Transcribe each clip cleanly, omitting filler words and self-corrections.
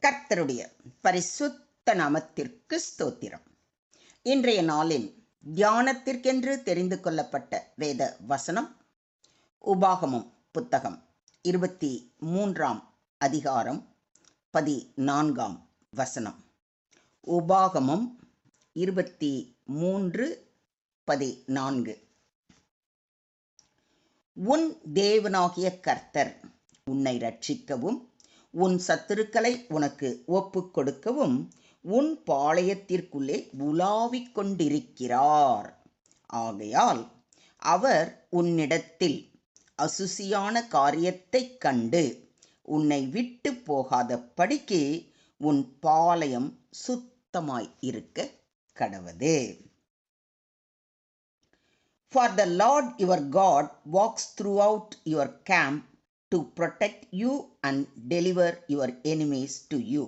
கர்த்தருடைய பரிசுத்த நாமத்திற்கு ஸ்தோத்திரம். இன்றைய நாளின் தியானத்திற்கென்று தெரிந்து கொள்ளப்பட்ட வேத வசனம் உபாகமம் புத்தகம் 23ஆம் அதிகாரம் 14ஆம் வசனம். உபாகமம் 23:14. உன் தேவனாகிய கர்த்தர் உன்னை ரட்சிக்கவும் உன் சத்துருக்களை உனக்கு ஒப்புக் கொடுக்கவும் உன் பாளையத்திற்குள்ளே உலாவிக் கொண்டிருக்கிறார். ஆகையால் அவர் உன்னிடத்தில் அசுசியான காரியத்தைக் கண்டு உன்னை விட்டு போகாத படிக்கு உன் பாளையம் சுத்தமாய் இருக்க கடவது. For the Lord your God walks throughout your camp to protect you and deliver your enemies to you.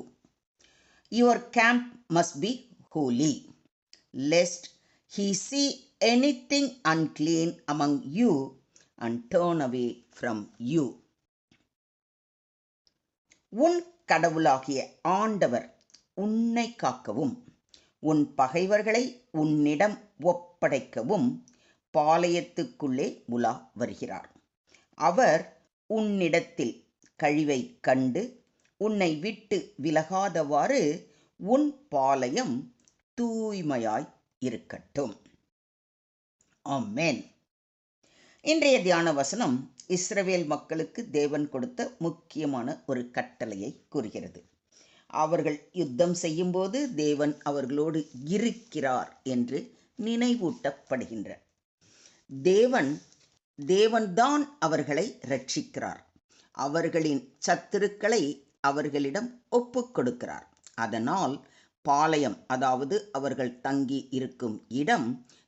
Your camp must be holy, lest he see anything unclean among you and turn away from you. உன் கடவுளாகிய ஆண்டவர் உன்னை காக்கவும் உன் பகைவர்களை உன்னிடம் ஒப்படைக்கவும் பாளையத்துக்குள்ளே உலா வருகிறார். அவர் உன்னிடத்தில் கழிவை கண்டு உன்னை விட்டு விலகாதவாறு உன் பாளையம் தூய்மையாய் இருக்கட்டும். ஆமென். இன்றைய தியான வசனம் இஸ்ரவேல் மக்களுக்கு தேவன் கொடுத்த முக்கியமான ஒரு கட்டளையை கூறுகிறது. அவர்கள் யுத்தம் செய்யும்போது தேவன் அவர்களோடு இருக்கிறார் என்று நினைவூட்டப்படுகின்றார். தேவன்தான் அவர்களை ரட்சிக்கிறார். அவர்களின் சத்துருக்களை அவர்களிடம் ஒப்புக் கொடுக்கிறார். அதனால் பாளையம், அதாவது அவர்கள் தங்கி இருக்கும் இடம்,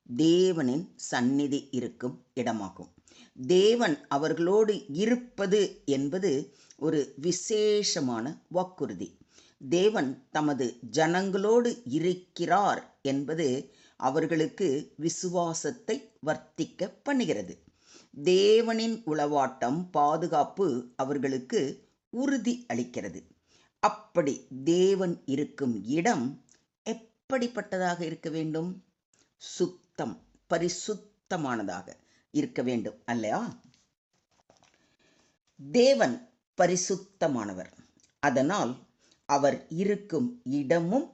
தேவனின் சந்நிதி இருக்கும் இடமாகும். தேவன் அவர்களோடு இருப்பது என்பது ஒரு விசேஷமான வாக்குறுதி. தேவன் தமது ஜனங்களோடு இருக்கிறார் என்பது அவர்களுக்கு விசுவாசத்தை வர்த்திக்க பண்ணுகிறது. தேவனின் உளவாட்டம், பாதுகாப்பு அவர்களுக்கு உறுதி அளிக்கிறது. அப்படி தேவன் இருக்கும் இடம் எப்படிப்பட்டதாக இருக்க வேண்டும்? சுத்தம், பரிசுத்தமானதாக இருக்க வேண்டும் அல்லையா? தேவன் பரிசுத்தமானவர். அதனால் அவர் இருக்கும் இடமும்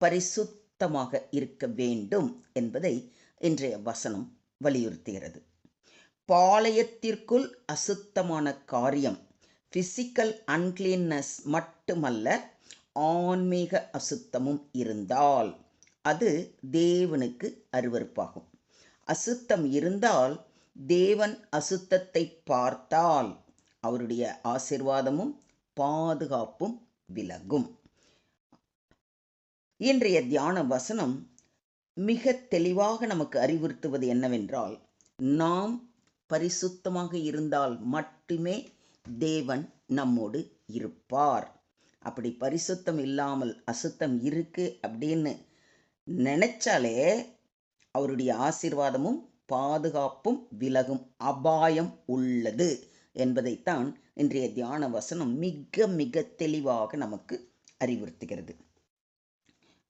பரிசுத்தமாக இருக்க வேண்டும் என்பதை இன்றைய வசனம் வலியுறுத்துகிறது. பாளையத்திற்குள் அசுத்தமான காரியம் பிசிக்கல் அன்கிளீன்னஸ் மட்டுமல்ல, ஆன்மீக அசுத்தமும் இருந்தால் அது தேவனுக்கு அருவருப்பாகும். அசுத்தம் இருந்தால், தேவன் அசுத்தத்தை பார்த்தால் அவருடைய ஆசீர்வாதமும் பாதுகாப்பும் விலகும். இன்றைய தியான வசனம் மிக தெளிவாக நமக்கு அறிவுறுத்துவது என்னவென்றால், நாம் பரிசுத்தமாக இருந்தால் மட்டுமே தேவன் நம்மோடு இருப்பார். அப்படி பரிசுத்தம் இல்லாமல் அசுத்தம் இருக்கு அப்படின்னு நினைச்சாலே அவருடைய ஆசீர்வாதமும் பாதுகாப்பும் விலகும் அபாயம் உள்ளது என்பதைத்தான் இன்றைய தியான வசனம் மிக மிக தெளிவாக நமக்கு அறிவுறுத்துகிறது.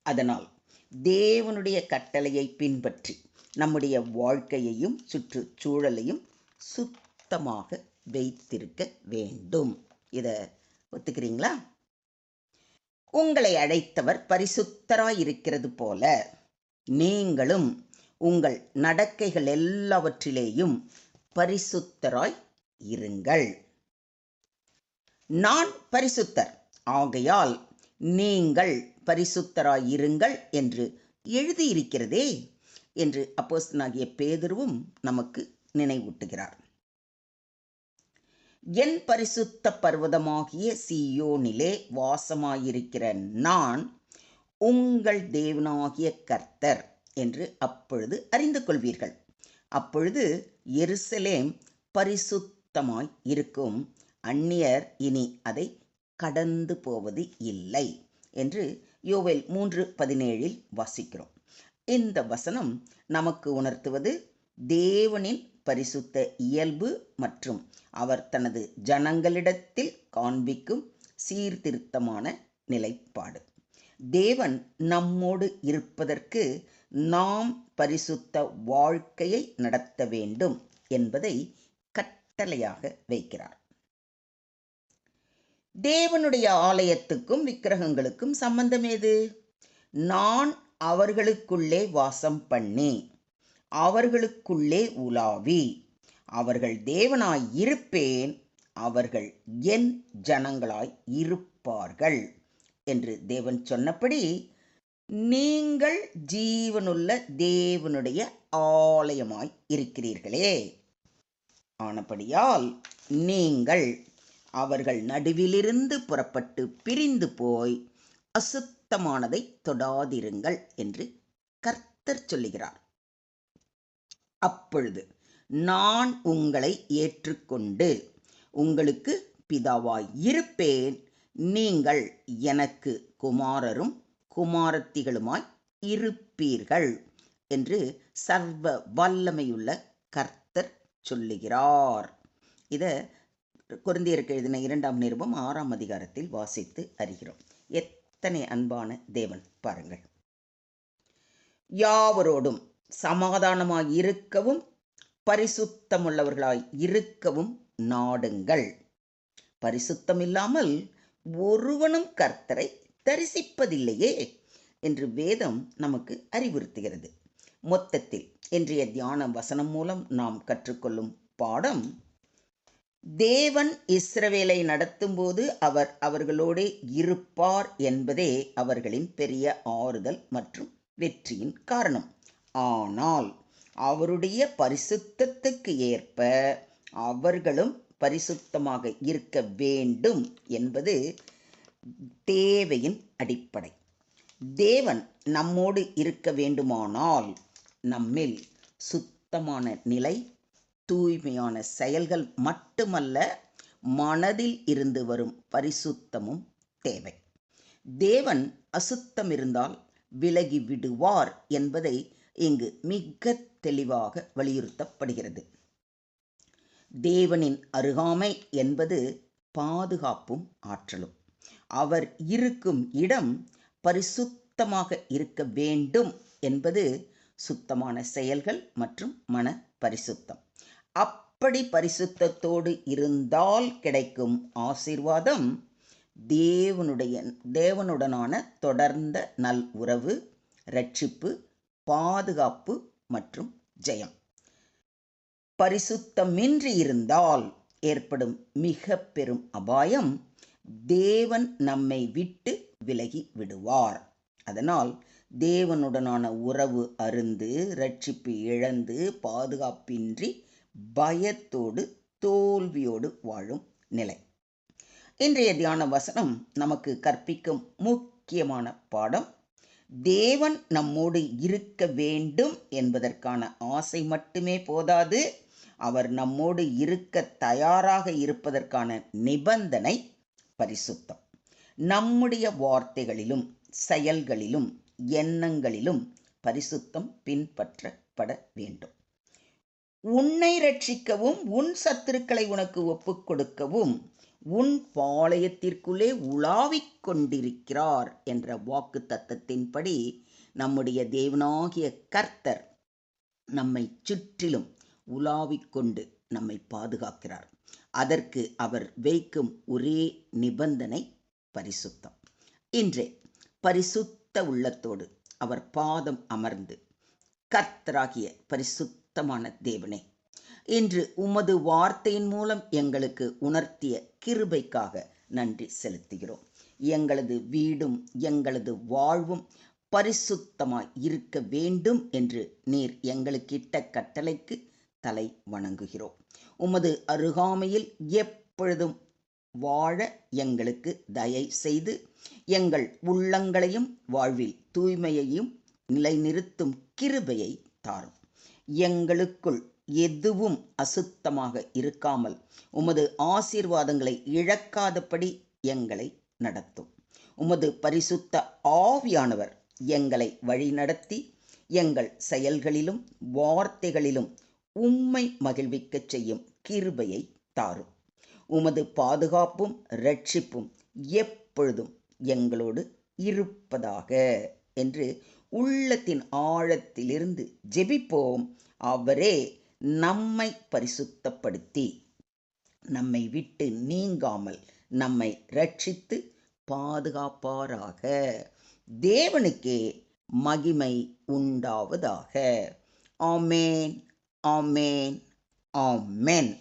அதனால் தேவனுடைய கட்டளையை பின்பற்றி நம்முடைய வாழ்க்கையையும் சுற்றுச்சூழலையும் சுத்தமாக வைத்திருக்க வேண்டும். இதை ஒத்துக்கிறீங்களா? உங்களை அழைத்தவர் பரிசுத்தராயிருக்கிறது போல நீங்களும் உங்கள் நடக்கைகள் எல்லாவற்றிலேயும் பரிசுத்தராய் இருங்கள். நான் பரிசுத்தர், ஆகையால் நீங்கள் பரிசுத்தராயிருங்கள் என்று எழுதியிருக்கிறதே என்று அப்போஸ்தலனாகிய பேதுருவும் நமக்கு நினைவூட்டுகிறார். என் பரிசுத்த பர்வதமாகிய சீயோனிலே வாசமாயிருக்கிற நான் உங்கள் தேவனாகிய கர்த்தர் என்று அப்பொழுது அறிந்து கொள்வீர்கள். அப்பொழுது எருசலேம் பரிசுத்தமாய் இருக்கும், அந்நியர் இனி அதை கடந்து போவது இல்லை என்று யோவேல் 3:17 வாசிக்கிறோம். இந்த வசனம் நமக்கு உணர்த்துவது தேவனின் பரிசுத்த இயல்பு மற்றும் அவர் தனது ஜனங்களிடத்தில் காண்பிக்கும் சீர்திருத்தமான நிலைப்பாடு. தேவன் நம்மோடு இருப்பதற்கு நாம் பரிசுத்த வாழ்க்கையை நடத்த வேண்டும் என்பதை கட்டளையாக வைக்கிறார். தேவனுடைய ஆலயத்துக்கும் விக்கிரகங்களுக்கும் சம்பந்தம் ஏது? நான் அவர்களுக்குள்ளே வாசம் பண்ணி அவர்களுக்குள்ளே உலாவி அவர்கள் தேவனாய் இருப்பேன், அவர்கள் என் ஜனங்களாய் இருப்பார்கள் என்று தேவன் சொன்னபடி நீங்கள் ஜீவனுள்ள தேவனுடைய ஆலயமாய் இருக்கிறீர்களே. ஆனபடியால் நீங்கள் அவர்கள் நடுவிலிருந்து புறப்பட்டு பிரிந்து போய் அசுத்தமானதை தொடாதிருங்கள் என்று கர்த்தர் சொல்லுகிறார். அப்பொழுது நான் உங்களை ஏற்றுக்கொண்டு உங்களுக்கு பிதாவாய் இருப்பேன், நீங்கள் எனக்கு குமாரரும் குமாரத்திகளுமாய் இருப்பீர்கள் என்று சர்வ வல்லமையுள்ள கர்த்தர் சொல்லுகிறார். இதை கொரிந்தியருக்கு எழுதின 2ஆம் நிருபம் 6ஆம் அதிகாரத்தில் வாசித்து அறிகிறோம். எத்தனை அன்பான தேவன் பாருங்கள். யாவரோடும் சமாதானமாய் இருக்கவும் பரிசுத்தமுள்ளவர்களாய் இருக்கவும் நாடுங்கள். பரிசுத்தம் இல்லாமல் ஒருவனும் கர்த்தரை தரிசிப்பதில்லையே என்று வேதம் நமக்கு அறிவுறுத்துகிறது. மொத்தத்தில் இன்றைய தியான வசனம் மூலம் நாம் கற்றுக்கொள்ளும் பாடம், தேவன் இஸ்ரவேலை நடத்தும்போது அவர் அவர்களோடு இருப்பார் என்பதே அவர்களின் பெரிய ஆறுதல் மற்றும் வெற்றியின் காரணம். ஆனால் அவருடைய பரிசுத்தத்துக்கு ஏற்ப அவர்களும் பரிசுத்தமாக இருக்க வேண்டும் என்பது தேவையின் அடிப்படை. தேவன் நம்மோடு இருக்க வேண்டுமானால் நம்மில் சுத்தமான நிலை, தூய்மையான செயல்கள் மட்டுமல்ல, மனதில் இருந்து வரும் பரிசுத்தமும் தேவை. தேவன் அசுத்தம் இருந்தால் விலகி விடுவார் என்பதை இங்கு மிக தெளிவாக வலியுறுத்தப்படுகிறது. தேவனின் அருகாமை என்பது பாதுகாப்பும் ஆற்றலும். அவர் இருக்கும் இடம் பரிசுத்தமாக இருக்க வேண்டும் என்பது சுத்தமான செயல்கள் மற்றும் மன பரிசுத்தம். அப்படி பரிசுத்தத்தோடு இருந்தால் கிடைக்கும் ஆசீர்வாதம் தேவனுடனான தொடர்ந்த நல் உறவு, இரட்சிப்பு, பாதுகாப்பு மற்றும் ஜெயம். பரிசுத்தமின்றி இருந்தால் ஏற்படும் மிக பெரும் அபாயம், தேவன் நம்மை விட்டு விலகி விடுவார். அதனால் தேவனுடனான உறவு அருந்து, இரட்சிப்பு இழந்து, பாதுகாப்பின்றி பயத்தோடு தோல்வியோடு வாழும் நிலை. இன்றைய தியான வசனம் நமக்கு கற்பிக்கும் முக்கியமான பாடம், தேவன் நம்மோடு இருக்க வேண்டும் என்பதற்கான ஆசை மட்டுமே போதாது, அவர் நம்மோடு இருக்க தயாராக இருப்பதற்கான நிபந்தனை பரிசுத்தம். நம்முடைய வார்த்தைகளிலும் செயல்களிலும் எண்ணங்களிலும் பரிசுத்தம் பின்பற்றப்பட வேண்டும். உன்னை ரட்சிக்கவும் உன் சத்துருக்களை உனக்கு ஒப்புக் கொடுக்கவும் உன் பாளையத்திற்குள்ளே உலாவிக் கொண்டிருக்கிறார் என்ற வாக்கு தத்தத்தின்படி நம்முடைய தேவனாகிய கர்த்தர் நம்மை சுற்றிலும் உலாவிக் கொண்டு நம்மை பாதுகாக்கிறார். அதற்கு அவர் வைக்கும் ஒரே நிபந்தனை பரிசுத்தம். இன்றே பரிசுத்த உள்ளத்தோடு அவர் பாதம் அமர்ந்து, கர்த்தராகிய பரிசுத்தமான தேவனே, இன்று உமது வார்த்தையின் மூலம் எங்களுக்கு உணர்த்திய கிருபைக்காக நன்றி செலுத்துகிறோம். எங்களது வீடும் எங்களது வாழ்வும் பரிசுத்தமாய் இருக்க வேண்டும் என்று நீர் எங்களுக்கிட்ட கட்டளைக்கு தலை வணங்குகிறோம். உமது அருகாமையில் எப்பொழுதும் வாழ எங்களுக்கு தயை செய்து எங்கள் உள்ளங்களையும் வாழ்வில் தூய்மையையும் நிலைநிறுத்தும் கிருபையை தாரும். எங்களுக்குள் எதுவும் அசுத்தமாக இருக்காமல் உமது ஆசீர்வாதங்களை இழக்காதபடி எங்களை நடத்தும். உமது பரிசுத்த ஆவியானவர் எங்களை வழிநடத்தி எங்கள் செயல்களிலும் வார்த்தைகளிலும் உம்மை மகிழ்விக்கச் செய்யும் கிருபையை தாரும். உமது பாதுகாப்பும் இரட்சிப்பும் எப்பொழுதும் எங்களோடு இருப்பதாக என்று உள்ளத்தின் ஆழத்திலிருந்து ஜெபிப்போம். அவரே நம்மை பரிசுத்தப்படுத்தி நம்மை விட்டு நீங்காமல் நம்மை ரட்சித்து பாதுகாப்பாராக. தேவனுக்கே மகிமை உண்டாவதாக. ஆமேன், ஆமேன், ஆமென்.